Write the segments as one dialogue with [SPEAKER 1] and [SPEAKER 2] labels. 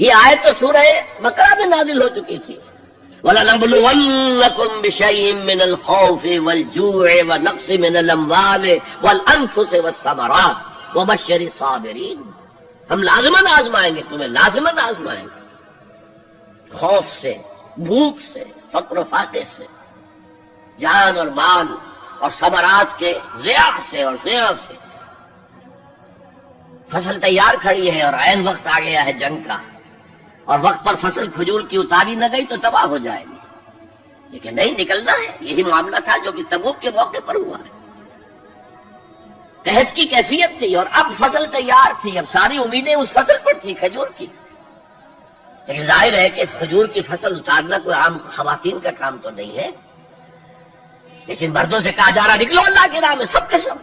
[SPEAKER 1] یہ آیت تو سورہ بقرہ میں نازل ہو چکی تھی. وَلَنَبْلُوَنَّكُمْ بِشَيْءٍ مِّنَ الْخَوْفِ وَالْجُوعِ وَنَقْصٍ مِّنَ الْأَمْوَالِ وَالْأَنفُسِ وَالثَّمَرَاتِ وَبَشِّرِ الصَّابِرِينَ. ہم لازماً آزمائیں گے تمہیں، لازماً آزمائیں گے. خوف سے، بھوک سے، فقر و فاقے سے، جان اور مال اور ثمرات کے ضیاع سے اور زیاں سے. فصل تیار کھڑی ہے اور عین وقت آ گیا ہے جنگ کا، اور وقت پر فصل کھجور کی اتاری نہ گئی تو تباہ ہو جائے گی. لیکن نہیں، نکلنا ہے. یہی معاملہ تھا جو کہ تبوک کے موقع پر ہوا ہے. قحط کی کیفیت تھی اور اب فصل تیار تھی، اب ساری امیدیں اس فصل پر تھی، کھجور کی. لیکن ظاہر ہے کہ کھجور کی فصل اتارنا کوئی عام خواتین کا کام تو نہیں ہے. لیکن مردوں سے کہا جا رہا نکلو اللہ کے راہ میں، سب کے سب.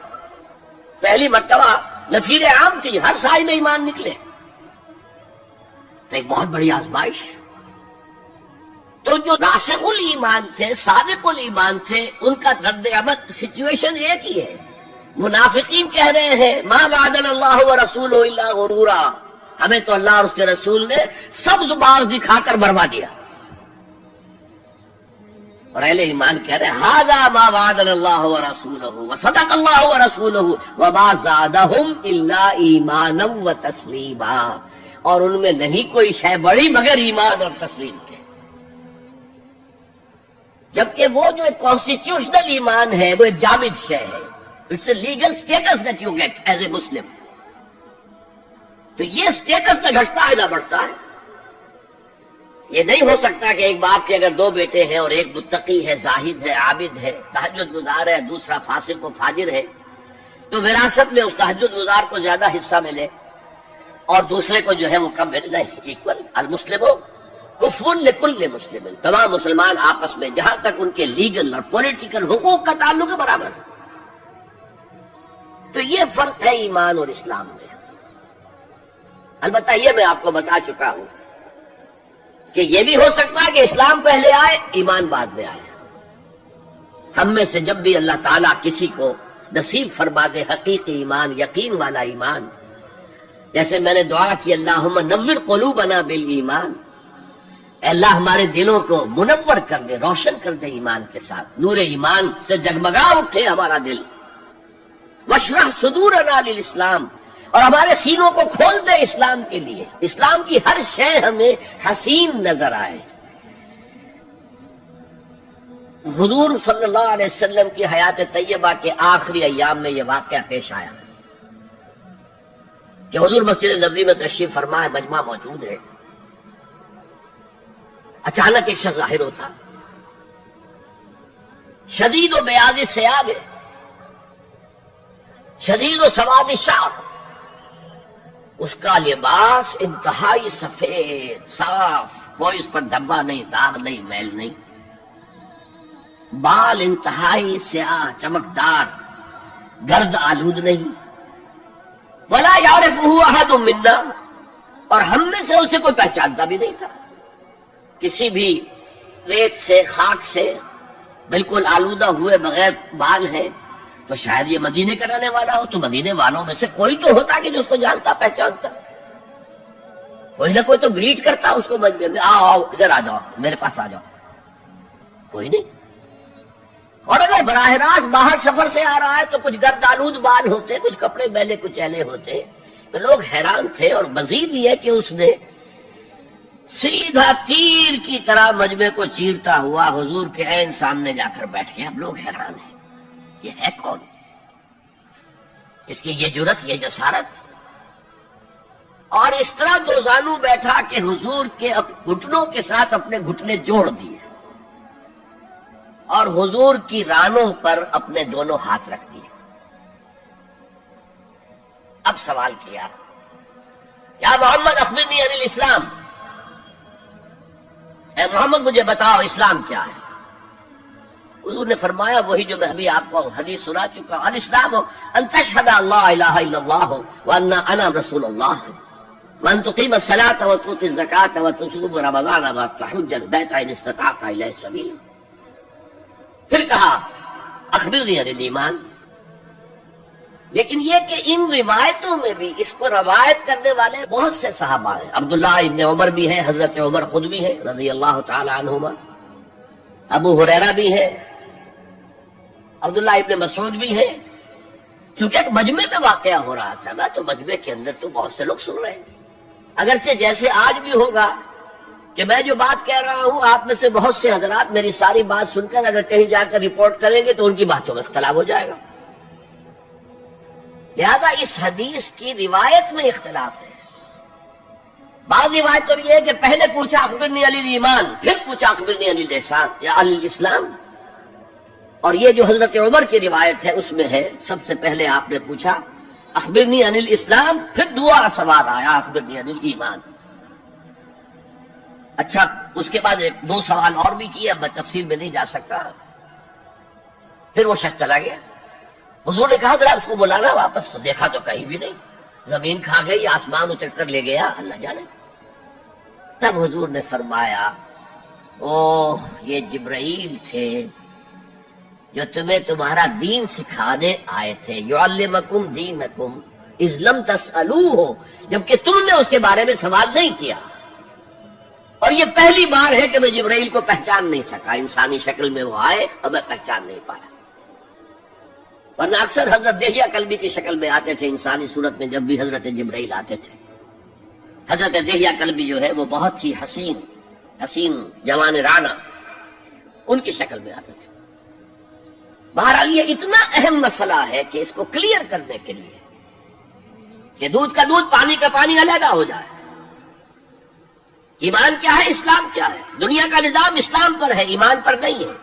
[SPEAKER 1] پہلی مرتبہ نفیر عام تھی، ہر سائے میں ایمان نکلے. تو ایک بہت بڑی آزمائش. تو جو راسخ الایمان تھے، صادق الایمان تھے، ان کا رد عمل سچویشن ایک ہی ہے. منافقین کہہ رہے ہیں ما وعدنا اللہ ورسولہ الا غرورا، ہمیں تو اللہ اور اس کے رسول نے سبز باغ دکھا کر بروا دیا. اور اہل ایمان کہہ رہے ہیں ھذا ما وعدنا اللہ ورسولہ وصدق اللہ ورسولہ وما زادہم الا ایمانا وتسلیما. اور ان میں نہیں کوئی شے بڑی مگر ایمان اور تسلیم کے. جبکہ وہ جو ایک کانسٹیٹیوشنل ایمان ہے وہ ایک جامد شے ہے. It's a legal status that you get as a Muslim. تو یہ اسٹیٹس نہ گھٹتا ہے نہ بڑھتا ہے. یہ نہیں ہو سکتا کہ ایک باپ کے اگر دو بیٹے ہیں اور ایک متقی ہے، زاہد ہے، عابد ہے، تہجد گزار ہے، دوسرا فاسق و فاجر ہے، تو وراثت میں اس تہجد گزار کو زیادہ حصہ ملے اور دوسرے کو جو ہے وہ کم ملے. نہیں، ایکول. المسلم کفو لکل مسلم. تمام مسلمان آپس میں جہاں تک ان کے لیگل اور پولیٹیکل حقوق کا تعلق ہے برابر. تو یہ فرق ہے ایمان اور اسلام میں. البتہ یہ میں آپ کو بتا چکا ہوں کہ یہ بھی ہو سکتا ہے کہ اسلام پہلے آئے، ایمان بعد میں آئے. ہم میں سے جب بھی اللہ تعالیٰ کسی کو نصیب فرما دے حقیقی ایمان، یقین والا ایمان، جیسے میں نے دعا کی اللہم نور قلوبنا بالایمان، اے اللہ ہمارے دلوں کو منور کر دے، روشن کر دے ایمان کے ساتھ، نور ایمان سے جگمگا اٹھے ہمارا دل. واشرح صدورنا للاسلام، اور ہمارے سینوں کو کھول دے اسلام کے لیے، اسلام کی ہر شے ہمیں حسین نظر آئے. حضور صلی اللہ علیہ وسلم کی حیات طیبہ کے آخری ایام میں یہ واقعہ پیش آیا کہ حضور مسجد نبوی میں تشریف فرما ہے، مجمع موجود ہے. اچانک ایک شخص ظاہر ہوتا، شدید و بیاض ثیاب، شدید و سواد شعر، اس کا لباس انتہائی سفید صاف، کوئی اس پر دھبا نہیں، داغ نہیں، میل نہیں. بال انتہائی سیاہ چمکدار، گرد آلود نہیں. ولا یعرفہ احد منا، اور ہم میں سے اسے کوئی پہچانتا بھی نہیں تھا. کسی بھی ریت سے، خاک سے بالکل آلودہ ہوئے بغیر بال ہے، تو شاید یہ مدینے کا رہنے والا ہو. تو مدینے والوں میں سے کوئی تو ہوتا کہ جو اس کو جانتا پہچانتا، کوئی نہ کوئی تو گریٹ کرتا اس کو مجمع میں، آؤ آؤ ادھر آ جاؤ، میرے پاس آ جاؤ. کوئی نہیں. اور اگر براہ راست باہر سفر سے آ رہا ہے تو کچھ گرد آلود بال ہوتے، کچھ کپڑے میلے کچیلے ہوتے. تو لوگ حیران تھے. اور مزید یہ کہ اس نے سیدھا تیر کی طرح مجمع کو چیرتا ہوا حضور کے عین سامنے جا کر بیٹھ گیا. اب لوگ حیران ہیں، یہ ہے کون؟ اس کی یہ جرت، یہ جسارت. اور اس طرح دو زانو بیٹھا کہ حضور کے گھٹنوں کے ساتھ اپنے گھٹنے جوڑ دیے اور حضور کی رانوں پر اپنے دونوں ہاتھ رکھ دیے. اب سوال کیا، یا محمد اخبرنی عن الاسلام، اے محمد مجھے بتاؤ اسلام کیا ہے؟ حضور نے فرمایا وہی جو میں ابھی آپ کو حدیث سنا چکا ہوں، الاسلام ان تشہد ان لا الہ الا اللہ وان انا رسول اللہ وان تقیم الصلاۃ وتؤتی الزکاۃ وتصوم رمضان وتحج البیت ان استطعت الیہ سبیلا. پھر کہا اخبرنی عن الایمان، لیکن یہ کہ ان روایتوں میں بھی اس کو روایت کرنے والے بہت سے صحابہ ہیں. عبداللہ ابن عمر بھی ہے، حضرت عمر خود بھی ہے رضی اللہ تعالی عنہما، ابو ہریرہ بھی ہے، عبداللہ ابن مسعود بھی ہے. کیونکہ ایک مجمع میں واقعہ ہو رہا تھا نا، تو مجمع کے اندر تو بہت سے لوگ سن رہے ہیں. اگرچہ جیسے آج بھی ہوگا کہ میں جو بات کہہ رہا ہوں، آپ میں سے بہت سے حضرات میری ساری بات سن کر اگر کہیں جا کر رپورٹ کریں گے تو ان کی باتوں میں اختلاف ہو جائے گا. لہذا اس حدیث کی روایت میں اختلاف ہے. بعض روایت تو یہ ہے کہ پہلے پوچھا اخبرنی عن الایمان، پھر پوچھا اخبرنی عن الاحسان یا عن الاسلام. اور یہ جو حضرت عمر کی روایت ہے اس میں ہے سب سے پہلے آپ نے پوچھا اخبرنی عن الاسلام، پھر دوبارہ سوال آیا اخبرنی عن الایمان. اچھا، اس کے بعد ایک دو سوال اور بھی کیا، میں تفصیل میں نہیں جا سکتا. پھر وہ شخص چلا گیا. حضور نے کہا ذرا اس کو بلانا واپس، تو دیکھا تو کہیں بھی نہیں. زمین کھا گئی، آسمان اچک کر لے گیا، اللہ جانے. تب حضور نے فرمایا اوہ یہ جبرائیل تھے جو تمہیں تمہارا دین سکھانے آئے تھے. یعلمکم دینکم اذ لم تسألوہ، جبکہ تم نے اس کے بارے میں سوال نہیں کیا. اور یہ پہلی بار ہے کہ میں جبرائیل کو پہچان نہیں سکا. انسانی شکل میں وہ آئے اور میں پہچان نہیں پایا، ورنہ اکثر حضرت دہیہ کلبی کی شکل میں آتے تھے انسانی صورت میں. جب بھی حضرت جبرائیل آتے تھے، حضرت دہیہ کلبی جو ہے وہ بہت ہی حسین جوان رانا، ان کی شکل میں آتے تھے. بہرحال یہ اتنا اہم مسئلہ ہے کہ اس کو کلیئر کرنے کے لیے کہ دودھ کا دودھ پانی کا پانی علیحدہ ہو جائے. ایمان کیا ہے، اسلام کیا ہے. دنیا کا نظام اسلام پر ہے، ایمان پر نہیں ہے.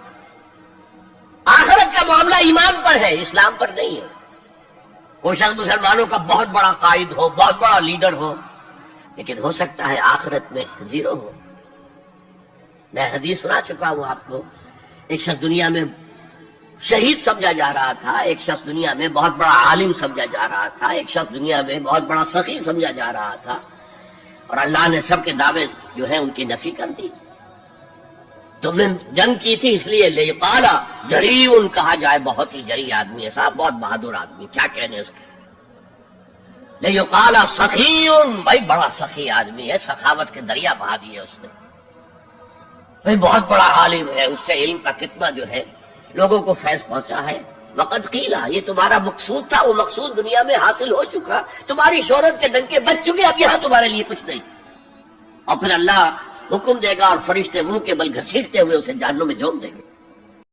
[SPEAKER 1] آخرت کا معاملہ ایمان پر ہے، اسلام پر نہیں ہے. کوئی شخص مسلمانوں کا بہت بڑا قائد ہو، بہت بڑا لیڈر ہو، لیکن ہو سکتا ہے آخرت میں زیرو ہو. میں حدیث سنا چکا ہوں آپ کو. ایک شخص دنیا میں شہید سمجھا جا رہا تھا، ایک شخص دنیا میں بہت بڑا عالم سمجھا جا رہا تھا، ایک شخص دنیا میں بہت بڑا سخی سمجھا جا رہا تھا، اور اللہ نے سب کے دعوے جو ہیں ان کی نفی کر دی. تم نے جنگ کی تھی اس لیے لیقال جریء کہا جائے، بہت ہی جری آدمی ہے صاحب، بہت بہادر آدمی، کیا کہنے اس کے. لیقال سخی، بھائی بڑا سخی آدمی ہے، سخاوت کے دریا بہا دیے اس نے. بھائی بہت بڑا عالم ہے، اس سے علم کا کتنا جو ہے لوگوں کو فیض پہنچا ہے. وقت قیلا، یہ تمہارا مقصود تھا، وہ مقصود دنیا میں حاصل ہو چکا، تمہاری شہرت کے ڈنکے بج چکے، اب یہاں تمہارے لیے کچھ نہیں. اور پھر اللہ حکم دے گا اور فرشتے منہ کے بل گھسیٹتے ہوئے اسے جہنم میں جھونک دیں گے.